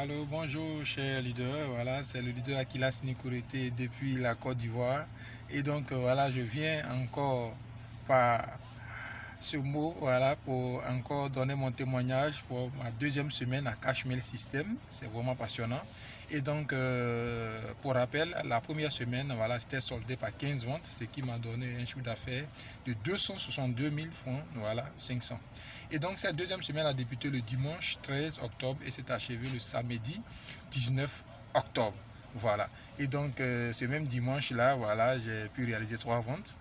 Allô, bonjour cher leader. Voilà, c'est le leader Akilas Nikurete depuis la Côte d'Ivoire. Et donc voilà, je viens encore par ce mot voilà, pour encore donner mon témoignage pour ma deuxième semaine à Cashmail System. C'est vraiment passionnant. Et donc, pour rappel, la première semaine, voilà, c'était soldé par 15 ventes, ce qui m'a donné un chiffre d'affaires de 262 000 francs, voilà, 500. Et donc, cette deuxième semaine a débuté le dimanche 13 octobre et s'est achevée le samedi 19 octobre. Voilà. Et donc, ce même dimanche-là, voilà, j'ai pu réaliser 3 ventes.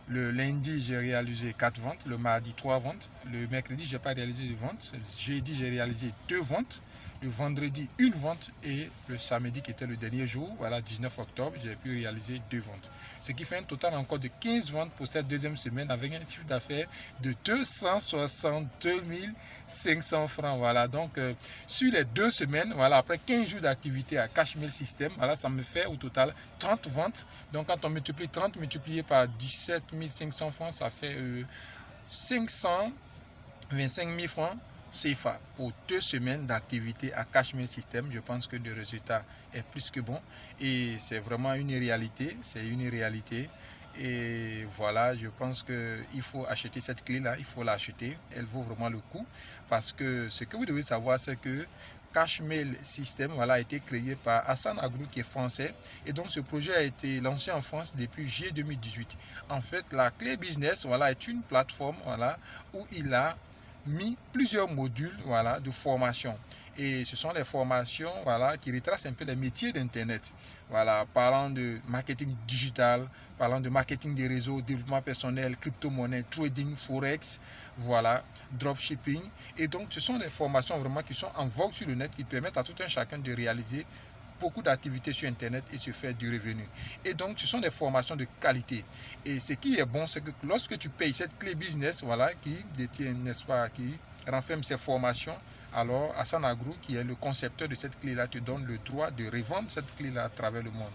Le lundi, j'ai réalisé 4 ventes. Le mardi, 3 ventes. Le mercredi, je n'ai pas réalisé de ventes. Le jeudi, j'ai réalisé 2 ventes. Le vendredi, une vente. Et le samedi, qui était le dernier jour, voilà, 19 octobre, j'ai pu réaliser 2 ventes. Ce qui fait un total encore de 15 ventes pour cette deuxième semaine avec un chiffre d'affaires de 262 500 francs. Voilà, donc sur les 2 semaines, voilà, après 15 jours d'activité à Cashmail System, voilà, ça me fait au total 30 ventes. Donc quand on multiplie 30 multiplié par 17 500 francs, ça fait 525 000 francs CFA pour 2 semaines d'activité à Cashmail System. Je pense que le résultat est plus que bon et c'est vraiment une réalité. C'est une réalité. Et voilà, je pense qu'il faut acheter cette clé-là, il faut l'acheter. Elle vaut vraiment le coup parce que ce que vous devez savoir, c'est que Cashmail System voilà, a été créé par Hassan Agrou qui est français et donc ce projet a été lancé en France depuis juillet 2018. En fait, la clé business voilà, est une plateforme voilà, où il a mis plusieurs modules voilà, de formation. Et ce sont les formations voilà, qui retracent un peu les métiers d'Internet. Voilà, parlant de marketing digital, parlant de marketing des réseaux, développement personnel, crypto-monnaie, trading, forex, voilà, dropshipping. Et donc, ce sont des formations vraiment qui sont en vogue sur le net qui permettent à tout un chacun de réaliser beaucoup d'activités sur Internet et se faire du revenu. Et donc, ce sont des formations de qualité. Et ce qui est bon, c'est que lorsque tu payes cette clé business, voilà, qui détient, n'est-ce pas, qui renferme ces formations, alors Hassan Agrou, qui est le concepteur de cette clé-là, te donne le droit de revendre cette clé-là à travers le monde.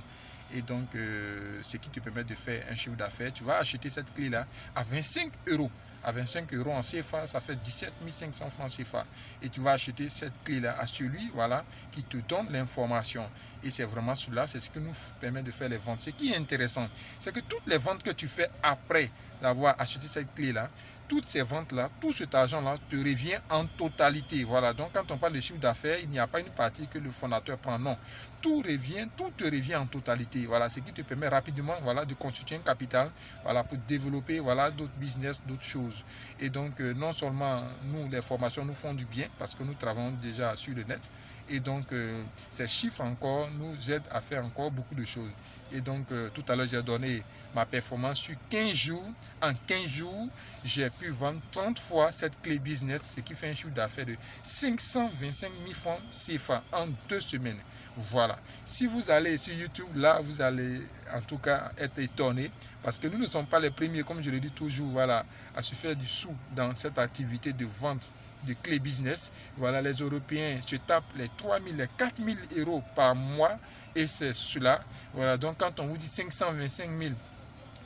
Et donc, ce qui te permet de faire un chiffre d'affaires, tu vas acheter cette clé-là à 25 euros. À 25 euros en CFA, ça fait 17 500 francs CFA. Et tu vas acheter cette clé-là à celui voilà, qui te donne l'information. Et c'est vraiment cela, c'est ce qui nous permet de faire les ventes. Ce qui est intéressant, c'est que toutes les ventes que tu fais après d'avoir acheté cette clé-là, toutes ces ventes-là, tout cet argent-là te revient en totalité. Voilà, donc quand on parle de chiffre d'affaires, il n'y a pas une partie que le fondateur prend. Non, tout te revient en totalité. Voilà, ce qui te permet rapidement voilà, de constituer un capital voilà, pour développer voilà, d'autres business, d'autres choses. Et donc, non seulement nous, les formations nous font du bien parce que nous travaillons déjà sur le net. Et donc, ces chiffres encore nous aident à faire encore beaucoup de choses. Et donc, tout à l'heure, j'ai donné ma performance sur 15 jours. En 15 jours, j'ai pu vendre 30 fois cette clé business, ce qui fait un chiffre d'affaires de 525 000 francs CFA en 2 semaines. Voilà. Si vous allez sur YouTube, là, vous allez en tout cas être étonné parce que nous ne sommes pas les premiers, comme je le dis toujours, voilà, à se faire du sou dans cette activité de vente de clés business. Voilà, les Européens se tapent les 3 000, les 4 000 euros par mois et c'est cela. Voilà, donc quand on vous dit 525 000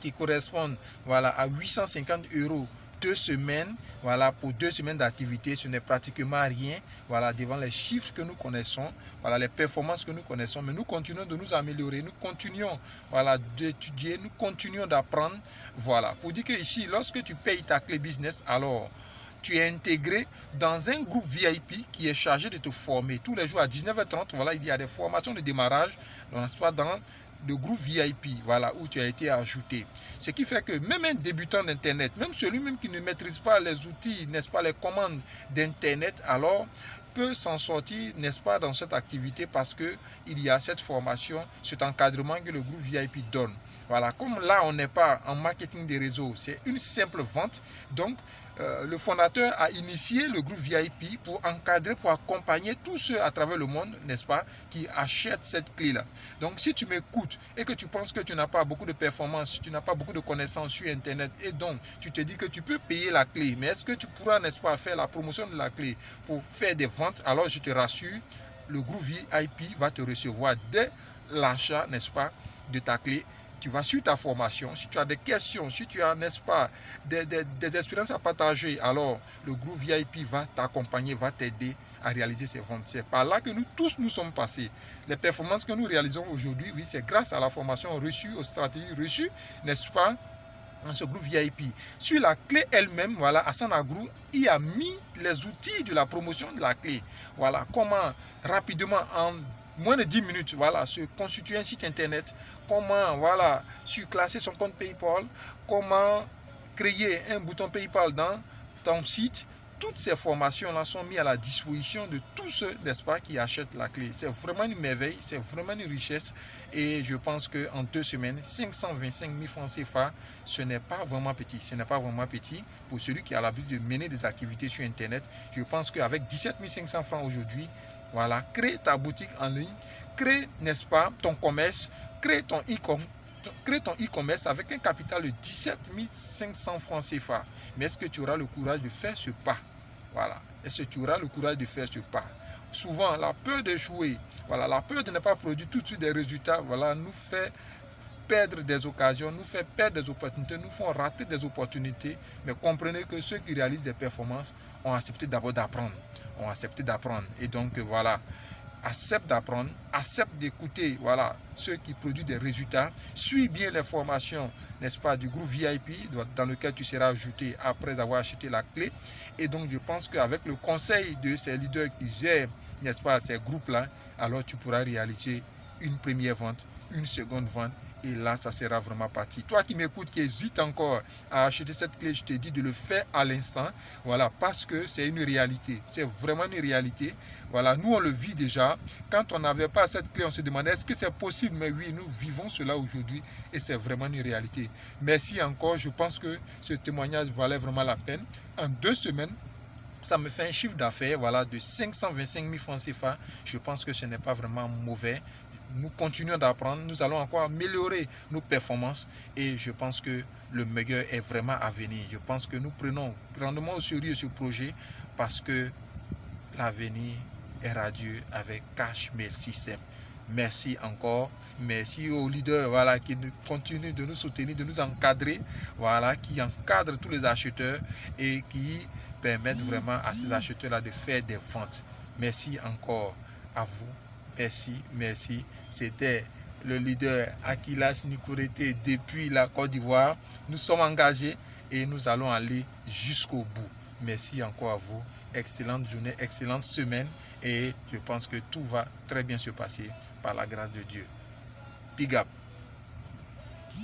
qui correspondent voilà, à 850 euros 2 semaines, voilà, pour 2 semaines d'activité, ce n'est pratiquement rien, voilà, devant les chiffres que nous connaissons, voilà, les performances que nous connaissons, mais nous continuons de nous améliorer, nous continuons, voilà, d'étudier, nous continuons d'apprendre, voilà, pour dire que ici, lorsque tu payes ta clé business, alors, tu es intégré dans un groupe VIP qui est chargé de te former tous les jours à 19h30, voilà, il y a des formations de démarrage, n'est-ce pas, dans le groupe VIP, voilà, où tu as été ajouté. Ce qui fait que même un débutant d'Internet, même celui-même qui ne maîtrise pas les outils, n'est-ce pas, les commandes d'Internet, alors peut s'en sortir, n'est-ce pas, dans cette activité parce qu'il y a cette formation, cet encadrement que le groupe VIP donne. Voilà, comme là, on n'est pas en marketing des réseaux, c'est une simple vente. Donc, le fondateur a initié le groupe VIP pour encadrer, pour accompagner tous ceux à travers le monde, n'est-ce pas, qui achètent cette clé-là. Donc, si tu m'écoutes et que tu penses que tu n'as pas beaucoup de performance, tu n'as pas beaucoup de connaissances sur Internet et donc tu te dis que tu peux payer la clé, mais est-ce que tu pourras, n'est-ce pas, faire la promotion de la clé pour faire des ventes? Alors, je te rassure, le groupe VIP va te recevoir dès l'achat, n'est-ce pas, de ta clé. Tu vas suivre ta formation. Si tu as des questions, si tu as, n'est-ce pas, des expériences à partager, alors le groupe VIP va t'accompagner, va t'aider à réaliser ces ventes. C'est par là que nous tous nous sommes passés. Les performances que nous réalisons aujourd'hui, oui, c'est grâce à la formation reçue, aux stratégies reçues, n'est-ce pas, dans ce groupe VIP. Sur la clé elle-même, voilà, Hassan Agrou y a mis les outils de la promotion de la clé. Voilà, comment rapidement, en moins de 10 minutes, voilà, se constituer un site internet, comment, voilà, surclasser son compte PayPal, comment créer un bouton PayPal dans ton site. Toutes ces formations-là sont mises à la disposition de tous ceux, n'est-ce pas, qui achètent la clé. C'est vraiment une merveille, c'est vraiment une richesse. Et je pense qu'en 2 semaines, 525 000 francs CFA, ce n'est pas vraiment petit. Ce n'est pas vraiment petit pour celui qui a l'habitude de mener des activités sur Internet. Je pense qu'avec 17 500 francs aujourd'hui, voilà, crée ta boutique en ligne, crée, n'est-ce pas, ton commerce, crée ton e-commerce avec un capital de 17 500 francs CFA. Mais est-ce que tu auras le courage de faire ce pas? Voilà. Est-ce que tu auras le courage de faire ce pas? Souvent, la peur d'échouer, voilà, la peur de ne pas produire tout de suite des résultats, voilà, nous fait perdre des occasions, nous fait perdre des opportunités, nous font rater des opportunités. Mais comprenez que ceux qui réalisent des performances ont accepté d'abord d'apprendre. Et donc, voilà, accepte d'apprendre, accepte d'écouter, voilà, ceux qui produisent des résultats, suis bien les formations, n'est-ce pas, du groupe VIP dans lequel tu seras ajouté après avoir acheté la clé. Et donc je pense qu'avec le conseil de ces leaders qui gèrent, n'est-ce pas, ces groupes-là, alors tu pourras réaliser une première vente, une seconde vente, et là, ça sera vraiment parti. Toi qui m'écoutes, qui hésite encore à acheter cette clé, je te dis de le faire à l'instant. Voilà, parce que c'est une réalité. C'est vraiment une réalité. Voilà, nous, on le vit déjà. Quand on n'avait pas cette clé, on se demandait est-ce que c'est possible? Mais oui, nous vivons cela aujourd'hui et c'est vraiment une réalité. Merci encore. Je pense que ce témoignage valait vraiment la peine. En 2 semaines, ça me fait un chiffre d'affaires, voilà, de 525 000 francs CFA. Je pense que ce n'est pas vraiment mauvais. Nous continuons d'apprendre, nous allons encore améliorer nos performances et je pense que le meilleur est vraiment à venir. Je pense que nous prenons grandement au sérieux ce projet parce que l'avenir est radieux avec Cashmail System. Merci encore. Merci aux leaders, voilà, qui continuent de nous soutenir, de nous encadrer, voilà, qui encadrent tous les acheteurs et qui permettent vraiment à ces acheteurs-là de faire des ventes. Merci encore à vous. Merci. C'était le leader Akilas Nikorete depuis la Côte d'Ivoire. Nous sommes engagés et nous allons aller jusqu'au bout. Merci encore à vous. Excellente journée, excellente semaine et je pense que tout va très bien se passer par la grâce de Dieu. Big up.